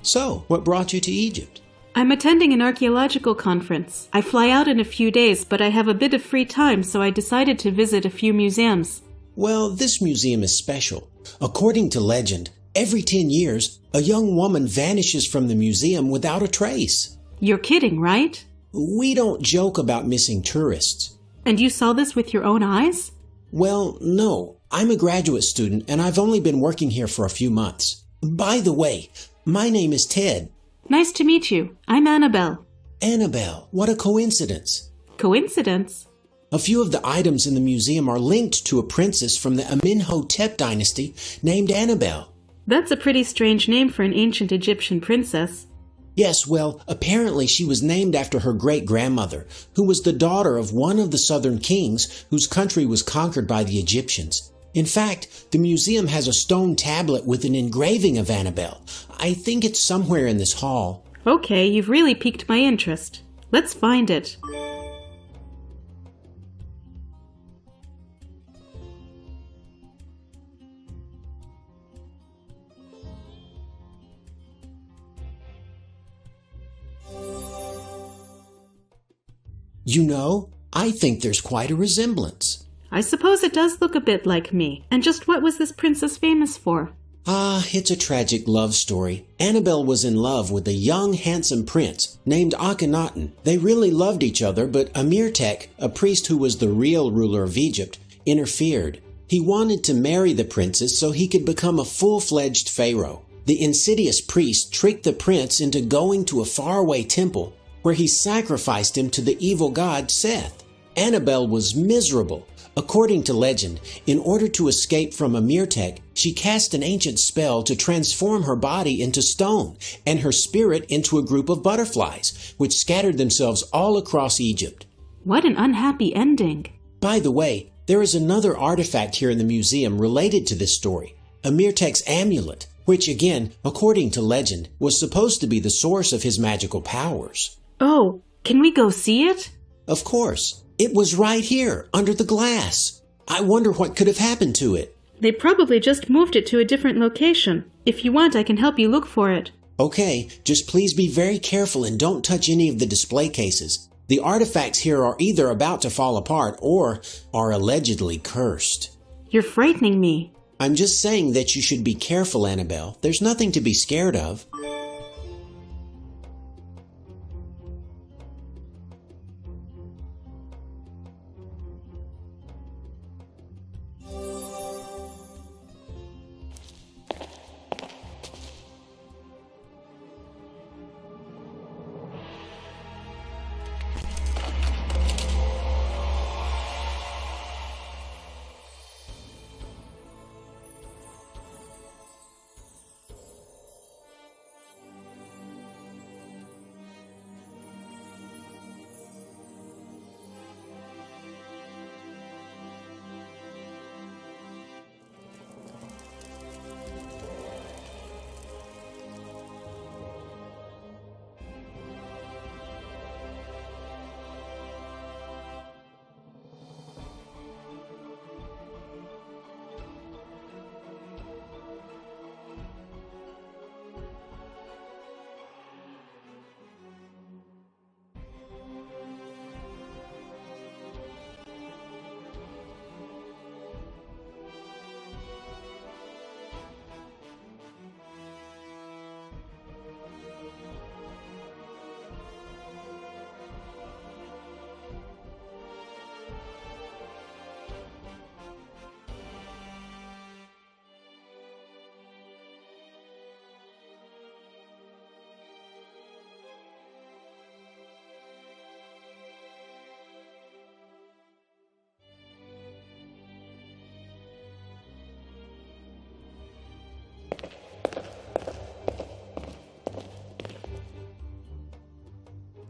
So, what brought you to Egypt? I'm attending an archaeological conference. I fly out in a few days, but I have a bit of free time, so I decided to visit a few museums. Well, this museum is special. According to legend, every 10 years, a young woman vanishes from the museum without a trace. You're kidding, right? We don't joke about missing tourists. And you saw this with your own eyes? Well, no. I'm a graduate student, and I've only been working here for a few months. By the way, my name is Ted. Nice to meet you. I'm Annabel. Annabel, what a coincidence. Coincidence? A few of the items in the museum are linked to a princess from the Amenhotep dynasty named Annabel. That's a pretty strange name for an ancient Egyptian princess. Yes, well, apparently she was named after her great-grandmother, who was the daughter of one of the southern kings whose country was conquered by the Egyptians. In fact, the museum has a stone tablet with an engraving of Annabel. I think it's somewhere in this hall. Okay, you've really piqued my interest. Let's find it. You know, I think there's quite a resemblance. I suppose it does look a bit like me. And just what was this princess famous for? It's a tragic love story. Annabel was in love with a young, handsome prince named Akhenaten. They really loved each other, but Amertekh, a priest who was the real ruler of Egypt, interfered. He wanted to marry the princess so he could become a full-fledged pharaoh. The insidious priest tricked the prince into going to a faraway temple where he sacrificed him to the evil god Seth. Annabel was miserable. According to legend, in order to escape from Amertekh, she cast an ancient spell to transform her body into stone and her spirit into a group of butterflies, which scattered themselves all across Egypt. What an unhappy ending. By the way, there is another artifact here in the museum related to this story, Amertekh's amulet, which again, according to legend, was supposed to be the source of his magical powers. Oh, can we go see it? Of course. It was right here, under the glass. I wonder what could have happened to it. They probably just moved it to a different location. If you want, I can help you look for it. Okay, just please be very careful and don't touch any of the display cases. The artifacts here are either about to fall apart or are allegedly cursed. You're frightening me. I'm just saying that you should be careful, Annabel. There's nothing to be scared of.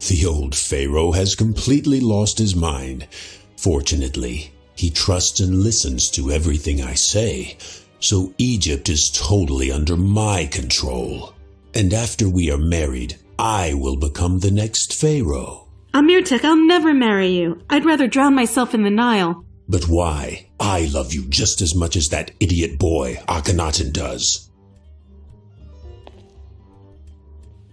The old Pharaoh has completely lost his mind. Fortunately, he trusts and listens to everything I say, so Egypt is totally under my control. And after we are married, I will become the next Pharaoh. Amertekh, I'll never marry you. I'd rather drown myself in the Nile. But why? I love you just as much as that idiot boy Akhenaten does.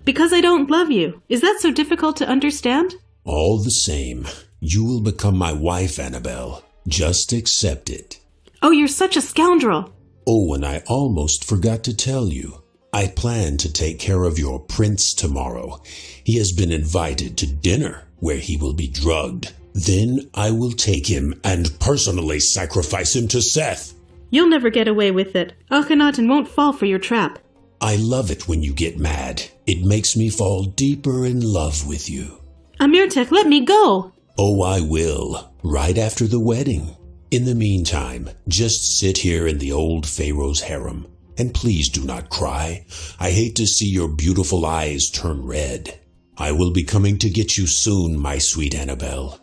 Because I don't love you. Is that so difficult to understand? All the same, you will become my wife, Annabel. Just accept it. Oh, you're such a scoundrel. Oh, and I almost forgot to tell you. I plan to take care of your prince tomorrow. He has been invited to dinner, where he will be drugged. Then I will take him and personally sacrifice him to Seth. You'll never get away with it. Akhenaten won't fall for your trap. I love it when you get mad. It makes me fall deeper in love with you. Amertekh, let me go! Oh, I will, right after the wedding. In the meantime, just sit here in the old Pharaoh's harem. And please do not cry. I hate to see your beautiful eyes turn red. I will be coming to get you soon, my sweet Annabel.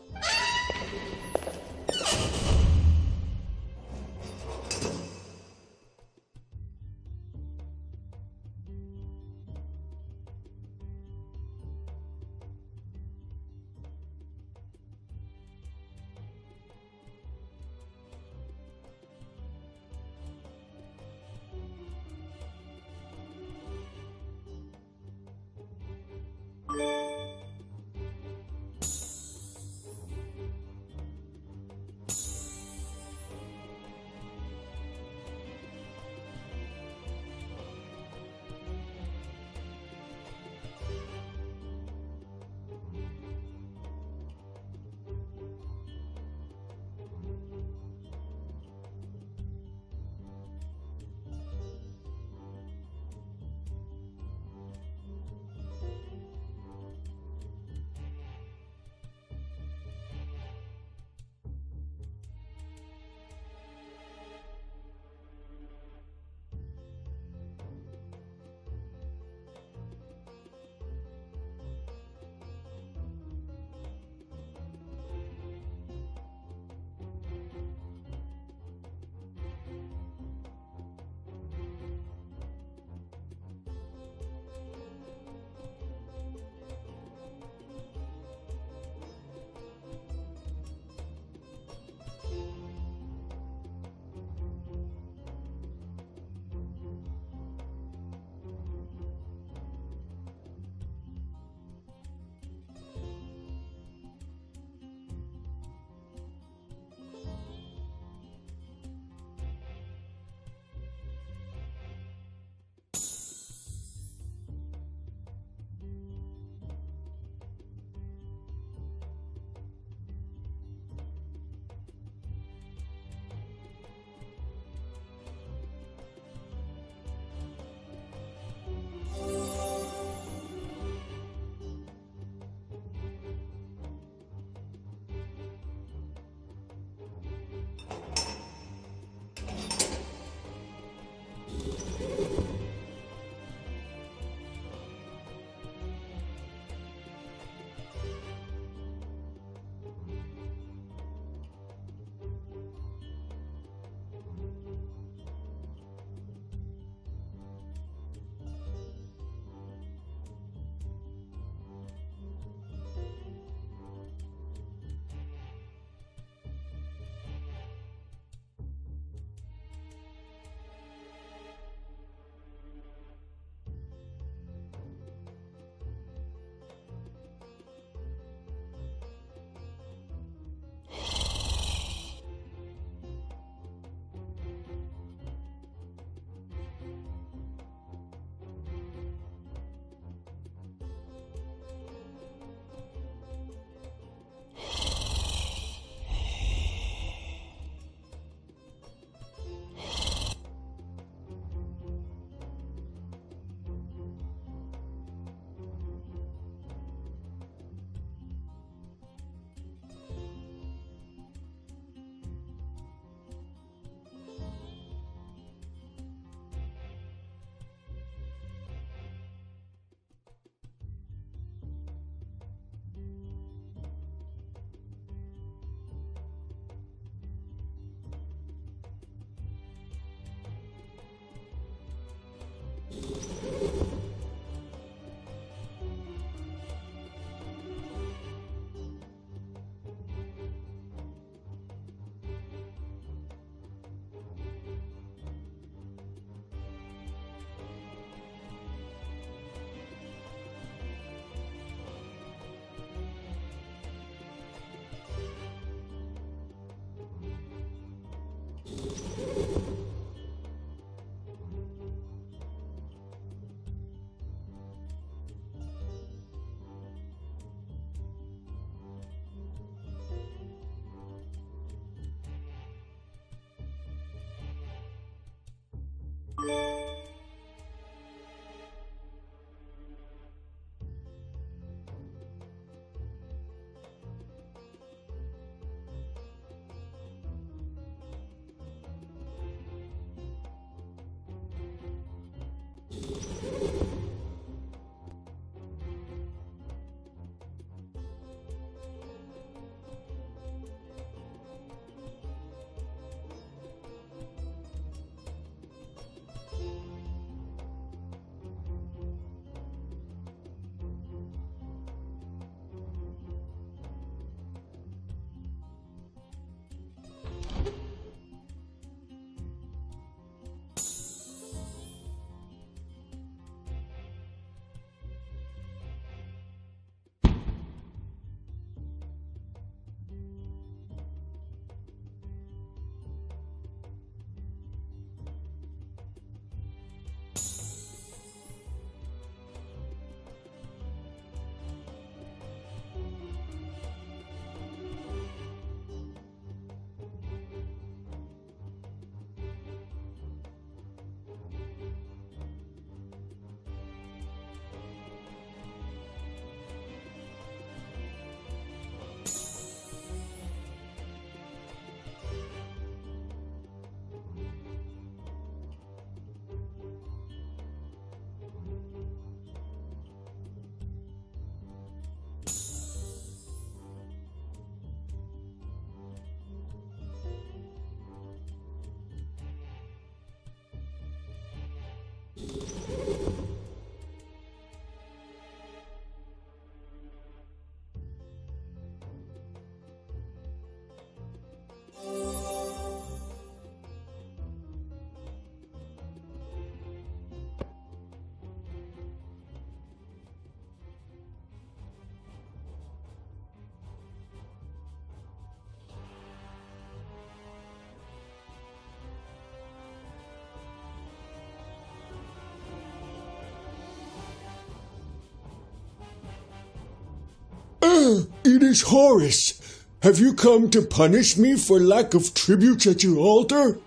It is Horus. Have you come to punish me for lack of tributes at your altar?